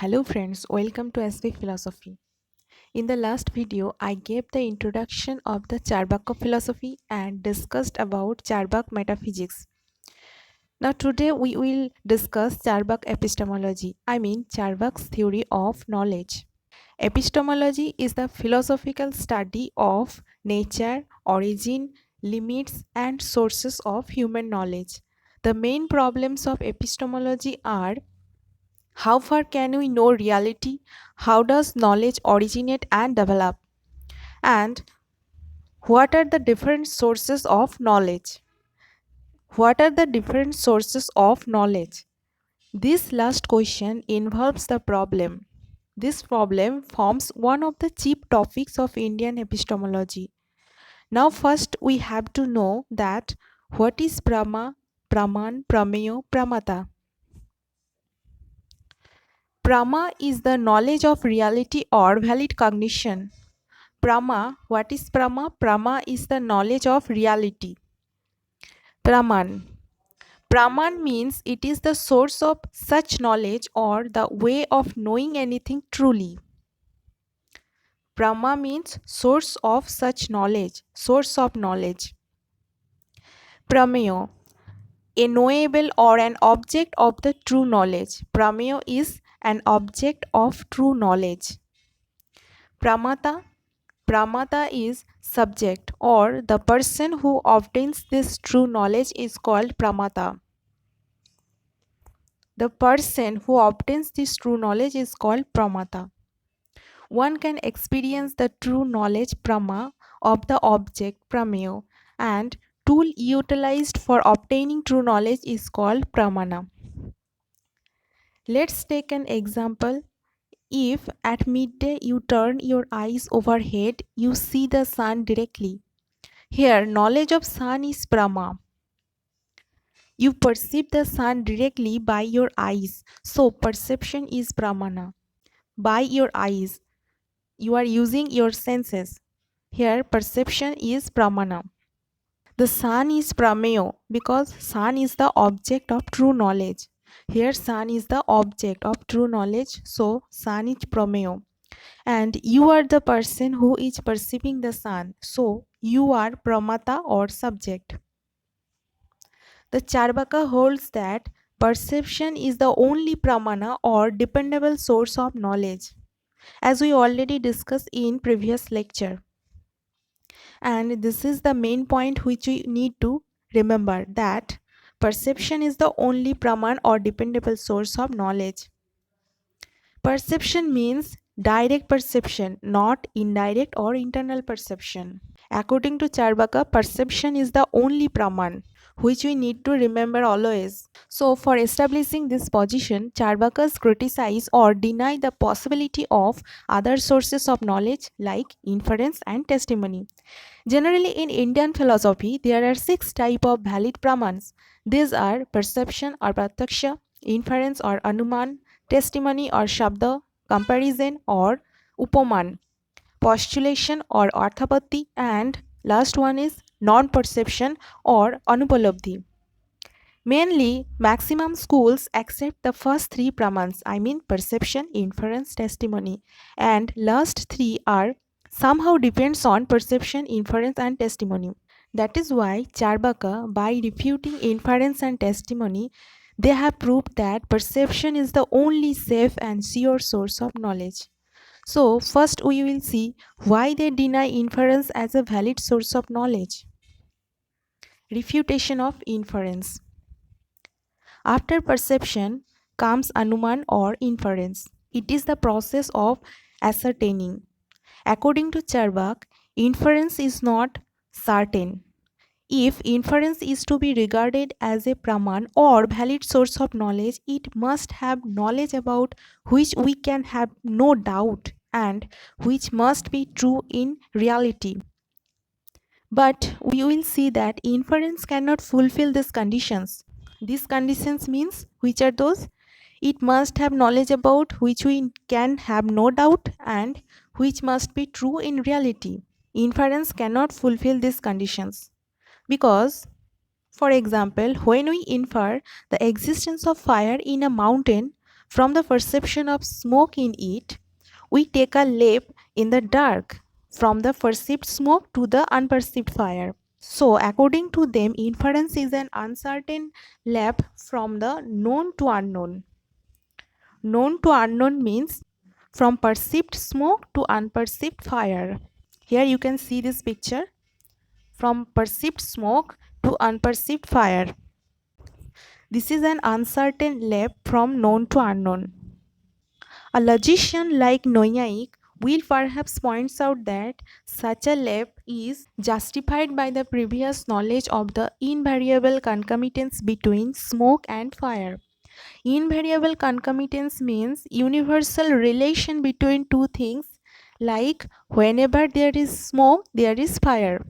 Hello friends, welcome to SV Philosophy. In the last video, I gave the introduction of the Cārvāka philosophy and discussed about Cārvāka metaphysics. Now today we will discuss Cārvāka epistemology, Cārvāka's theory of knowledge. Epistemology is the philosophical study of nature, origin, limits and sources of human knowledge. The main problems of epistemology are: how far can we know reality? How does knowledge originate and develop? And what are the different sources of knowledge? What are the different sources of knowledge? This last question involves the problem. This problem forms one of the chief topics of Indian epistemology. Now first we have to know that what is Prama, Praman, prameya, pramata. Prama is the knowledge of reality or valid cognition. Prama, what is Prama? Prama is the knowledge of reality. Praman. Praman means it is the source of such knowledge or the way of knowing anything truly. Prama means source of such knowledge, source of knowledge. Prameya, a knowable or an object of the true knowledge. Prameya is an object of true knowledge. Pramata, pramata is subject or the person who obtains this true knowledge is called pramata. The person who obtains this true knowledge is called pramata. One can experience the true knowledge prama of the object prameya, and tool utilized for obtaining true knowledge is called pramana. Let's take an example. If at midday you turn your eyes overhead, you see the sun directly. Here, knowledge of sun is prama. You perceive the sun directly by your eyes, so perception is pramana. By your eyes, you are using your senses. Here, perception is pramana. The sun is prameya because sun is the object of true knowledge. Here, sun is the object of true knowledge, so sun is prameya. And you are the person who is perceiving the sun, so you are pramata or subject. The Cārvāka holds that perception is the only pramana or dependable source of knowledge, as we already discussed in previous lecture. And this is the main point which we need to remember, that perception is the only praman or dependable source of knowledge. Perception means direct perception, not indirect or internal perception. According to Cārvāka, perception is the only praman, which we need to remember always. So, for establishing this position, Cārvākas criticize or deny the possibility of other sources of knowledge like inference and testimony. Generally, in Indian philosophy, there are 6 types of valid pramans. These are perception or pratyaksha, inference or Anumaan, testimony or Sabda, comparison or upaman, postulation or arthapatti, and last one is non-perception or anupalabdhi. Mainly, maximum schools accept the first 3 pramans, perception, inference, testimony, and last 3 are somehow depends on perception, inference and testimony. That is why Cārvāka, by refuting inference and testimony, they have proved that perception is the only safe and sure source of knowledge. So, first we will see why they deny inference as a valid source of knowledge. Refutation of inference. After perception comes Anumaan or inference. It is the process of ascertaining. According to Cārvāka, inference is not certain. If inference is to be regarded as a praman or valid source of knowledge, it must have knowledge about which we can have no doubt and which must be true in reality. But we will see that inference cannot fulfill these conditions. These conditions means, which are those? It must have knowledge about which we can have no doubt and which must be true in reality. Inference cannot fulfill these conditions. Because, for example, when we infer the existence of fire in a mountain From the perception of smoke in it, we take a leap in the dark from the perceived smoke to the unperceived fire. So, according to them, inference is an uncertain leap from the known to unknown. Known to unknown means from perceived smoke to unperceived fire. Here you can see this picture, from perceived smoke to unperceived fire. This is an uncertain leap from known to unknown. A logician like Noyaik will perhaps points out that such a leap is justified by the previous knowledge of the invariable concomitance between smoke and fire. Invariable concomitance means universal relation between two things, like whenever there is smoke, there is fire.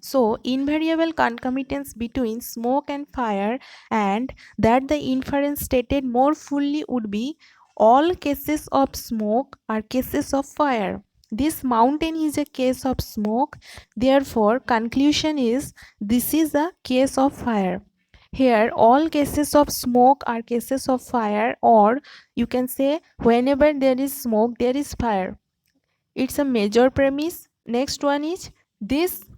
So, invariable concomitance between smoke and fire, and that the inference stated more fully would be all cases of smoke are cases of fire. This mountain is a case of smoke, therefore, conclusion is this is a case of fire. Here, all cases of smoke are cases of fire, or you can say, whenever there is smoke, there is fire. It's a major premise. Next one is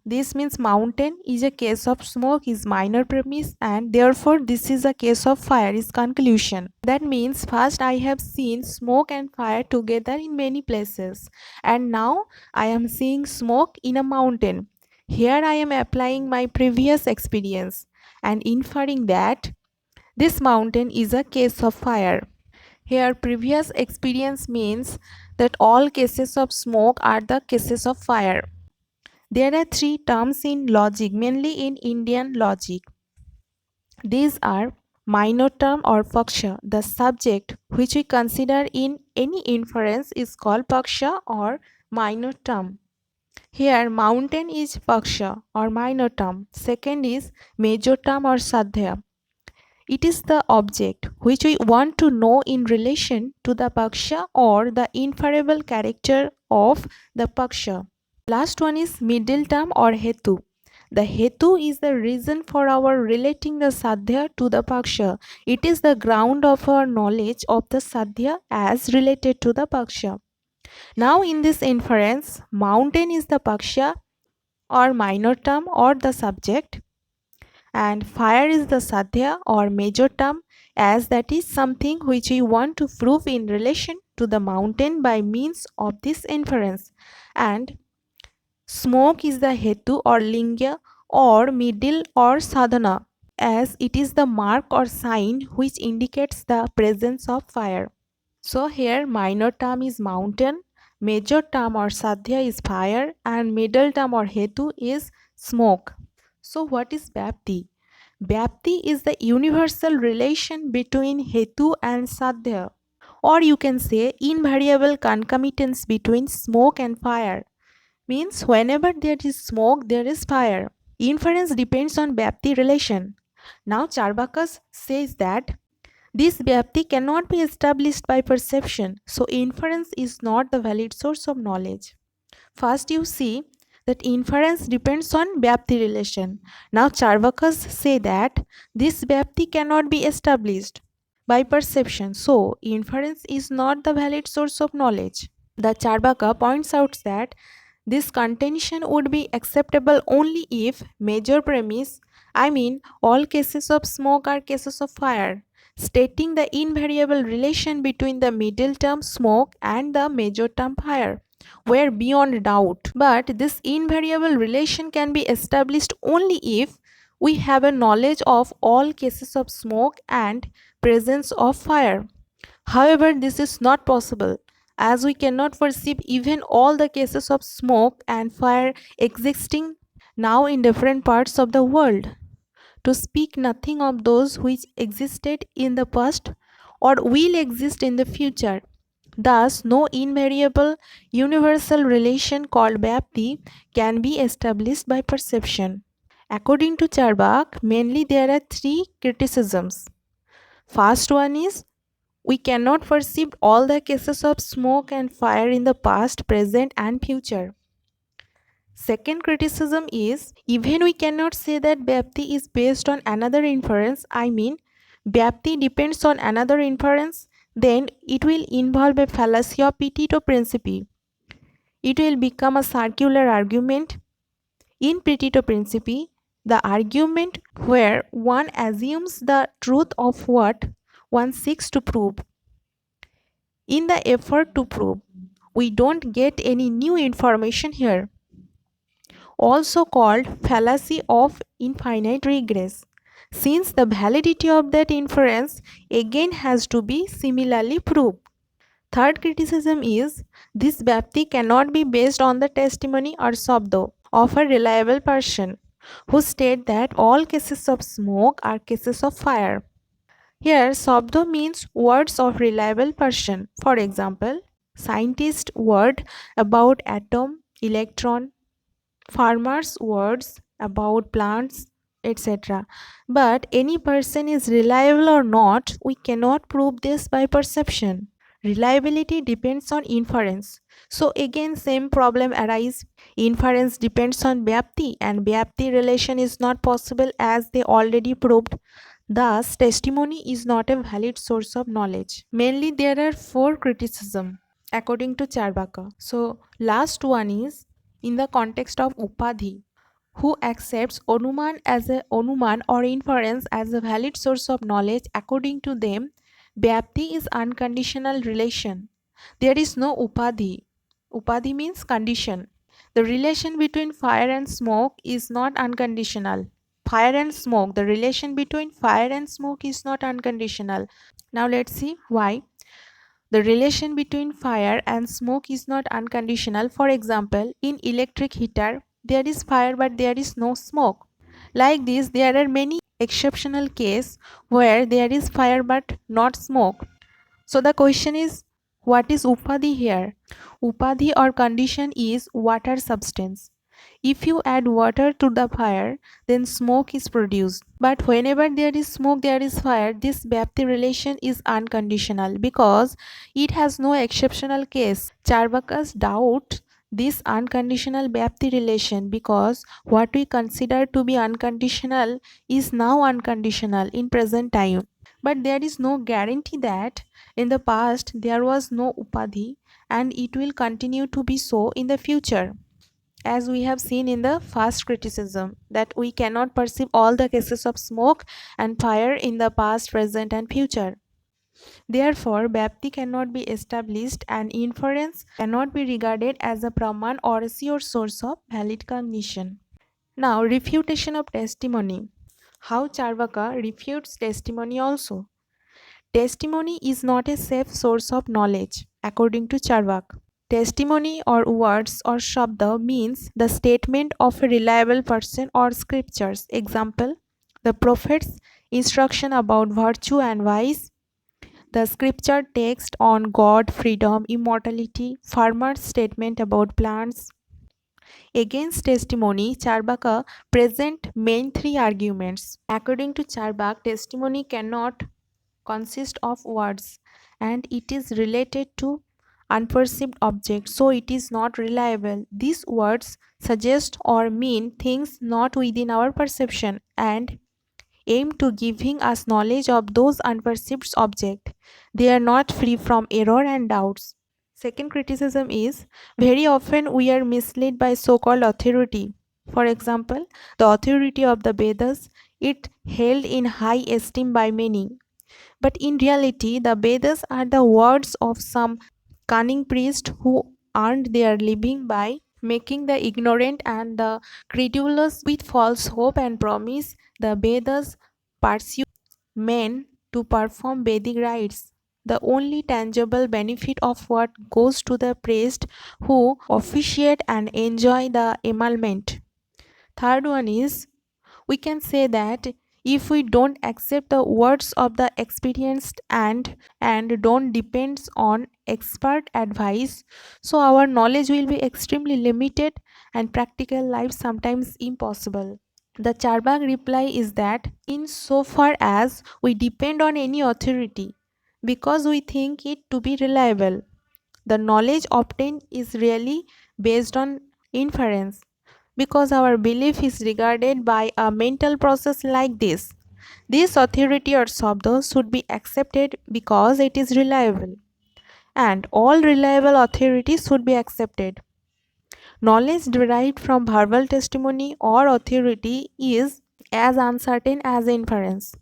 this means mountain is a case of smoke is minor premise, and therefore this is a case of fire is conclusion. That means first I have seen smoke and fire together in many places, and now I am seeing smoke in a mountain. Here I am applying my previous experience and inferring that this mountain is a case of fire. Here, previous experience means that all cases of smoke are the cases of fire. There are three terms in logic, mainly in Indian logic. These are minor term or Paksa. The subject which we consider in any inference is called Paksa or minor term. Here, mountain is Paksa or minor term. Second is major term or sadhya. It is the object which we want to know in relation to the Paksa or the inferable character of the Paksa. Last one is middle term or hetu. The hetu is the reason for our relating the sadhya to the Paksa. It is the ground of our knowledge of the sadhya as related to the Paksa. Now in this inference, mountain is the Paksa or minor term or the subject, and fire is the sadhya or major term, as that is something which we want to prove in relation to the mountain by means of this inference, and smoke is the hetu or lingya or middle or sadhana, as it is the mark or sign which indicates the presence of fire. So here minor term is mountain, major term or sadhya is fire, and middle term or hetu is smoke. So what is Vyapti? Vyapti is the universal relation between hetu and sadhya, or you can say invariable concomitance between smoke and fire. Means whenever there is smoke, there is fire. Inference depends on Vyapti relation. Now Cārvāka says that this Vyapti cannot be established by perception, so inference is not the valid source of knowledge. First you see that inference depends on Vyapti relation. Now Cārvāka say that this Vyapti cannot be established by perception, so inference is not the valid source of knowledge. The Cārvāka points out that this contention would be acceptable only if major premise, I mean all cases of smoke are cases of fire, stating the invariable relation between the middle term smoke and the major term fire were beyond doubt. But this invariable relation can be established only if we have a knowledge of all cases of smoke and presence of fire. However, this is not possible, as we cannot perceive even all the cases of smoke and fire existing now in different parts of the world, to speak nothing of those which existed in the past or will exist in the future. Thus, no invariable universal relation called Vyapti can be established by perception. According to Cārvāka, mainly there are three criticisms. First one is, we cannot perceive all the cases of smoke and fire in the past, present and future. Second criticism is, even we cannot say that Vyapti is based on another inference, I mean Vyapti depends on another inference, then it will involve a fallacy of petito principii. It will become a circular argument. In petito principii, the argument where one assumes the truth of what one seeks to prove. In the effort to prove, we don't get any new information here, also called fallacy of infinite regress, since the validity of that inference again has to be similarly proved. Third criticism is this Bhakti cannot be based on the testimony or Sabda of a reliable person who state that all cases of smoke are cases of fire. Here, Sabda means words of reliable person. For example, scientist word about atom, electron, farmers' words about plants, etc. But any person is reliable or not, we cannot prove this by perception. Reliability depends on inference. So again same problem arise. Inference depends on Vyapti and Vyapti relation is not possible as they already proved. Thus testimony is not a valid source of knowledge. Mainly there are four criticisms according to Cārvāka. So last one is in the context of Upadhi, who accepts Anumaan or inference as a valid source of knowledge. According to them, Vyapti is unconditional relation. There is no Upadhi. Upadhi means condition. The relation between fire and smoke is not unconditional. Fire and smoke, the relation between fire and smoke is not unconditional. Now let's see why. The relation between fire and smoke is not unconditional. For example, in electric heater, there is fire but there is no smoke. Like this, there are many exceptional cases where there is fire but not smoke. So the question is, what is Upadhi here? Upadhi or condition is water substance. If you add water to the fire, then smoke is produced. But whenever there is smoke, there is fire. This Vyapti relation is unconditional because it has no exceptional case. Cārvākas doubt this unconditional Vyapti relation because what we consider to be unconditional is now unconditional in present time. But there is no guarantee that in the past there was no Upadhi and it will continue to be so in the future, as we have seen in the first criticism that we cannot perceive all the cases of smoke and fire in the past, present and future. Therefore, Vyapti cannot be established and inference cannot be regarded as a Praman or a sure source of valid cognition. Now, refutation of testimony. How Cārvāka refutes testimony also. Testimony is not a safe source of knowledge, according to Cārvāka. Testimony or words or Sabda means the statement of a reliable person or scriptures. Example, the prophet's instruction about virtue and vice, the scripture text on God, freedom, immortality, farmer's statement about plants. Against testimony, Cārvāka present main three arguments. According to Cārvāka, testimony cannot consist of words and it is related to unperceived objects, so it is not reliable. These words suggest or mean things not within our perception and aim to giving us knowledge of those unperceived objects. They are not free from error and doubts. Second criticism is very often we are misled by so-called authority. For example, the authority of the Vedas, it held in high esteem by many. But in reality, the Vedas are the words of some cunning priest who earned their living by making the ignorant and the credulous with false hope and promise. The Vedas pursue men to perform Vedic rites. The only tangible benefit of what goes to the priest who officiate and enjoy the emolument. Third one is, we can say that if we don't accept the words of the experienced and don't depend on expert advice, so our knowledge will be extremely limited and practical life sometimes impossible. The Cārvāka reply is that in so far as we depend on any authority because we think it to be reliable, the knowledge obtained is really based on inference because our belief is regarded by a mental process like this. This authority or Sabda should be accepted because it is reliable, and all reliable authorities should be accepted. Knowledge derived from verbal testimony or authority is as uncertain as inference.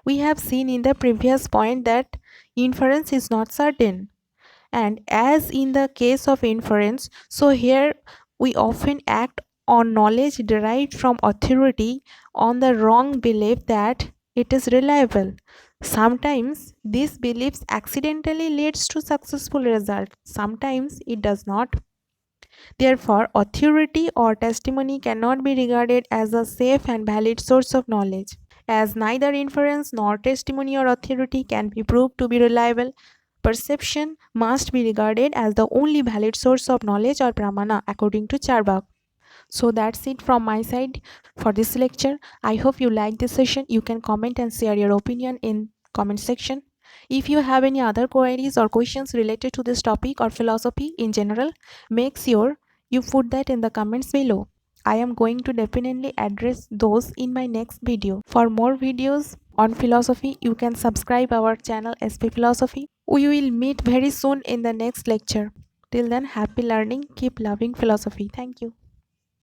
We have seen in the previous point that inference is not certain, and as in the case of inference, so here we often act on knowledge derived from authority on the wrong belief that it is reliable. Sometimes this belief accidentally leads to successful result, sometimes it does not. Therefore, authority or testimony cannot be regarded as a safe and valid source of knowledge. As neither inference nor testimony or authority can be proved to be reliable, perception must be regarded as the only valid source of knowledge or pramana according to Cārvāka. So that's it from my side for this lecture. I hope you like this session. You can comment and share your opinion in comment section. If you have any other queries or questions related to this topic or philosophy in general, make sure you put that in the comments below. I am going to definitely address those in my next video. For more videos on philosophy, you can subscribe our channel SP Philosophy. We will meet very soon in the next lecture. Till then, happy learning. Keep loving philosophy. Thank you.